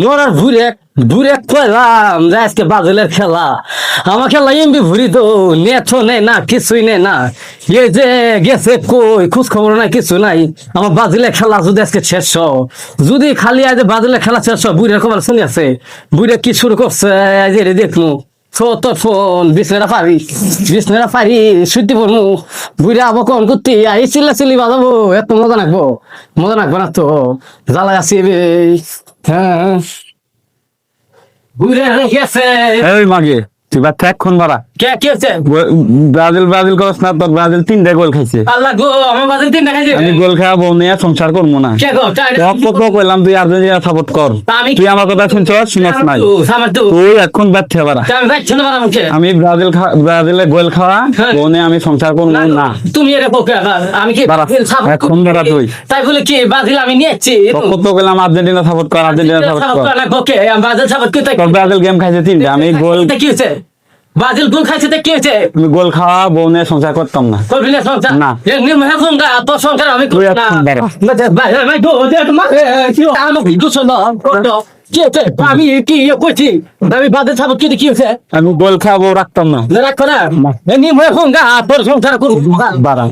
মরার ভুরে ভুরে কইলাম যে আজকে বাদলের খেলা আমার খেলা এমবি ভুরি তো নেছো নেই না কিছুই নেই না এই যে গেছে কই খোঁজ খবর নাই কিছু নাই আমার বাদলের খেলা যদি আজকে শেষ হয়, যদি খালি আজ বাদলের খেলা শেষ হয় বুড়ের খবর শুনে আছে বুড়ে কি শুরু করছে আজ এর দেখনু তোর ফোন বিছনারা পারি শুইতে পড়নু বুড়ে আবো কোন করতে আই চিল্লি বাজাবো এত মজা নাকবো না তো জ্বালায় আসি হ্যাঁ বুড়ে গেছে এই মাগে তুই বা এখন বাড়া কি হচ্ছে ব্রাজিল করস না তোর ব্রাজিল 3টা গোল খাইছে। আল্লাহ গো আমার বাজে তিন দেখাইছে আমি গোল খাওয়াবো নিয়ে সংসার করবো না। কে গো কত কইলাম তুই আর্জেন্টিনা সাপোর্ট কর, আমি তুই আমার কথা শুনছ শুনছ নাই? আমার তো তুই এখন ব্যর্থ বাড়া। আমি যাচ্ছি না মুখে আমি ব্রাজিলে গোল খাওয়া বনে আমি সংসার করবো না। তুমি এর পক্ষে আমি কি বাড়া, এখন বাড়া তুই তাই বলে কি বাজিল আমি নিয়েছি কত কইলাম আর্জেন্টিনা সাপোর্ট কর, আর্জেন্টিনা সাপোর্ট কর। না ওকে আমি বাজিল সাপোর্ট করতে তোর ব্রাজিল গেম খাইছে 3টা, আমি গোল কি হয়েছে বাজিল গোল খাইছে তো কি হয়েছে? আমি গোল খাওয়া বনে সংসার করতাম না। করবি না সংসার না। এমনি মনে কোনটা তোর সংসার আমি তুই করব না এখন বাড়া। ভাই ভাই গো দে তোমার কি আমার ভিডিও শোনো কি হয়েছে আমি কি কইছি আমি বাজিল সাপোর্ট কি হয়েছে আমি গোল খাওয়াবো রাখতাম না। রাখো না এমনি মনে কোনটা তোর সংসার করব বাড়া।